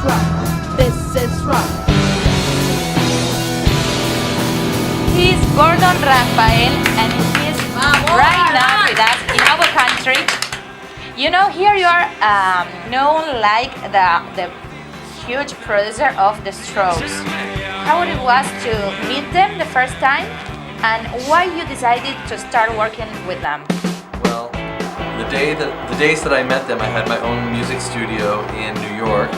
rock. This is rock. He's Gordon Raphael, and he's right now with us in our country. You know, here you are known like the huge producer of the Strokes. How it was to meet them the first time, and why you decided to start working with them? Well, the days that I met them, I had my own music studio in New York,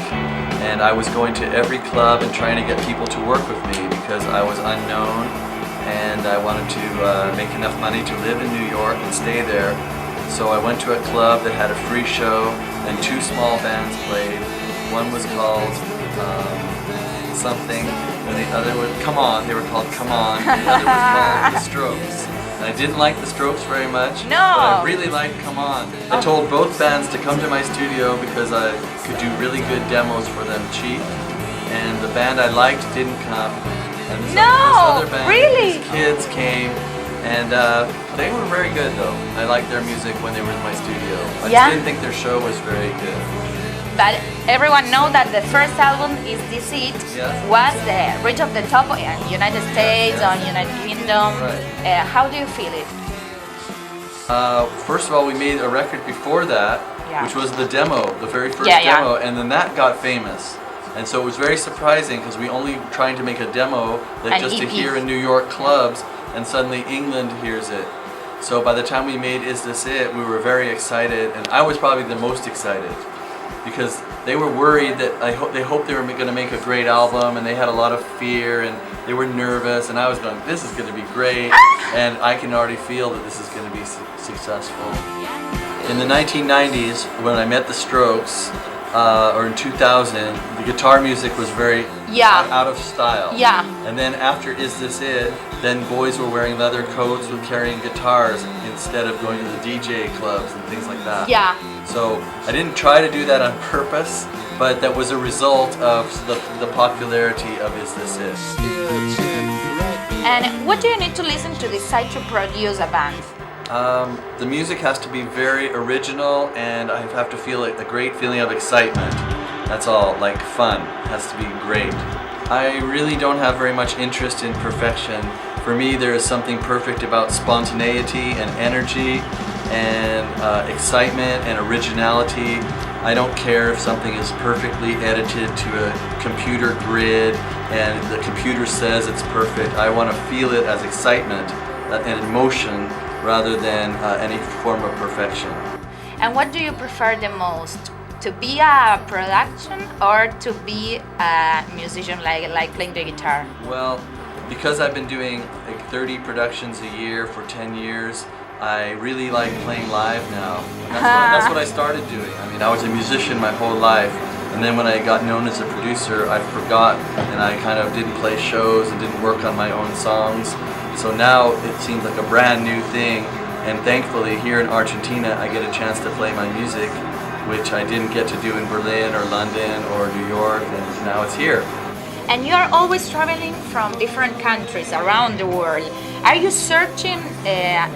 and I was going to every club and trying to get people to work with me because I was unknown and I wanted to make enough money to live in New York and stay there. So I went to a club that had a free show and two small bands played. One was called something, and the other was Come On. They were called Come On. And the other was called The Strokes. And I didn't like The Strokes very much, No. but I really liked Come On. I told both bands to come to my studio because I could do really good demos for them cheap. And the band I liked didn't come. And this other band, really? these kids came, and they were very good though. I liked their music when they were in my studio. I Yeah? just didn't think their show was very good. But everyone knows that the first album is This It Yes. was the reach of the top in United States, yes. on United Kingdom. Right. How do you feel it? First of all, we made a record before that, Yeah. which was the demo, the very first Yeah, yeah. demo, and then that got famous. And so it was very surprising because we only trying to make a demo that An just to EP. hear in New York clubs, and suddenly England hears it. So by the time we made Is This It, we were very excited, and I was probably the most excited because they were worried that they hoped they were going to make a great album, and they had a lot of fear, and they were nervous, and I was going, this is going to be great, and I can already feel that this is going to be successful. In the 1990s, when I met the Strokes, or in 2000, the guitar music was very Yeah. out of style. Yeah. And then after Is This It, then boys were wearing leather coats with carrying guitars instead of going to the DJ clubs and things like that. Yeah. So I didn't try to do that on purpose, but that was a result of the popularity of Is This It. And what do you need to listen to decide to produce a band? The music has to be very original, and I have to feel a great feeling of excitement. That's all, like fun. It has to be great. I really don't have very much interest in perfection. For me, there is something perfect about spontaneity and energy and excitement and originality. I don't care if something is perfectly edited to a computer grid and the computer says it's perfect. I want to feel it as excitement and emotion rather than any form of perfection. And what do you prefer the most? To be a production or to be a musician like playing the guitar? Well, because I've been doing like 30 productions a year for 10 years, I really like playing live now. That's what I started doing. I mean, I was a musician my whole life, and then when I got known as a producer, I forgot, and I kind of didn't play shows and didn't work on my own songs. So now it seems like a brand new thing, and thankfully here in Argentina I get a chance to play my music, which I didn't get to do in Berlin or London or New York, and now it's here. And you are always traveling from different countries around the world. Are you searching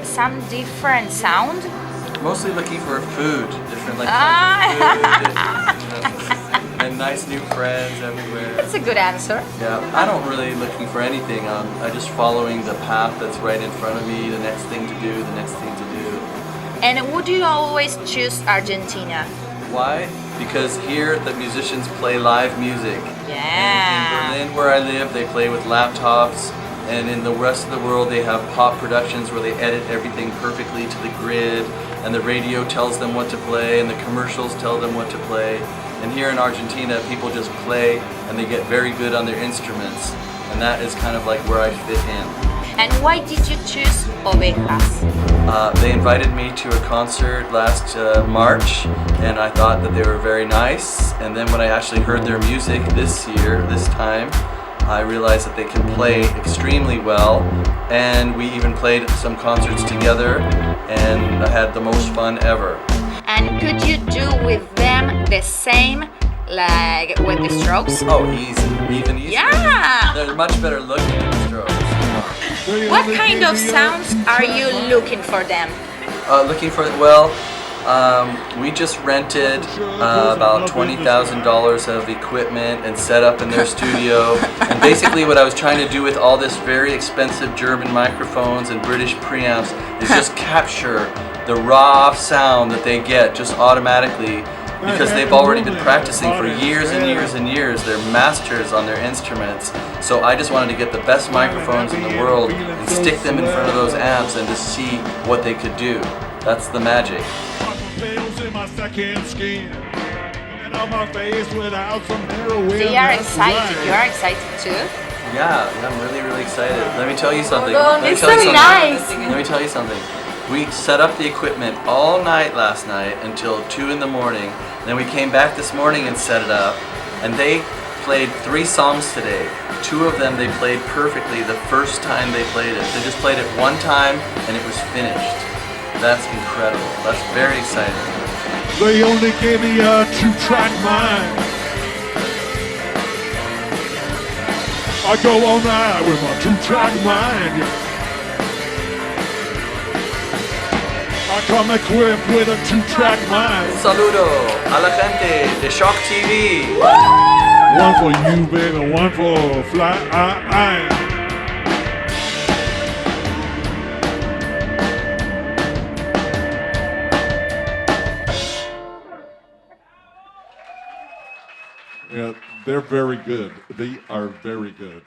some different sound? Mostly looking for food, different like food and nice new friends everywhere. That's a good answer. Yeah, I don't really looking for anything. I'm just following the path that's right in front of me, the next thing to do, the next thing to do. And would you always choose Argentina? Why? Because here the musicians play live music. Yeah. In Berlin where I live, they play with laptops, and in the rest of the world they have pop productions where they edit everything perfectly to the grid, and the radio tells them what to play, and the commercials tell them what to play. And here in Argentina, people just play, and they get very good on their instruments, and that is kind of like where I fit in. And why did you choose Ovejas? They invited me to a concert last March, and I thought that they were very nice. And then when I actually heard their music this time, I realized that they can play extremely well. And we even played some concerts together, and I had the most fun ever. And could you do with them the same like with the Strokes? Oh, easy, even easier. Yeah! They're much better looking than the Strokes. What kind of sounds are you looking for them? Looking for, well, We just rented about $20,000 of equipment and set up in their studio. And basically what I was trying to do with all this very expensive German microphones and British preamps is just capture the raw sound that they get just automatically, because they've already been practicing for years and years and years. They're masters on their instruments. So I just wanted to get the best microphones in the world and stick them in front of those amps and to see what they could do. That's the magic. They are excited. You are excited too? Yeah, I'm really, really excited. Let me tell you something. It's so nice. Let me tell you something. We set up the equipment all night last night until 2 in the morning. Then we came back this morning and set it up. And they played 3 songs today. 2 of them they played perfectly the first time they played it. They just played it one time and it was finished. That's incredible. That's very exciting. They only gave me a 2-track mind. I go all night with my 2-track mind. I come equipped with a 2-track mind. Saludo a la gente de Shock TV. One for you, baby, one for fly. Yeah, they're very good. They are very good.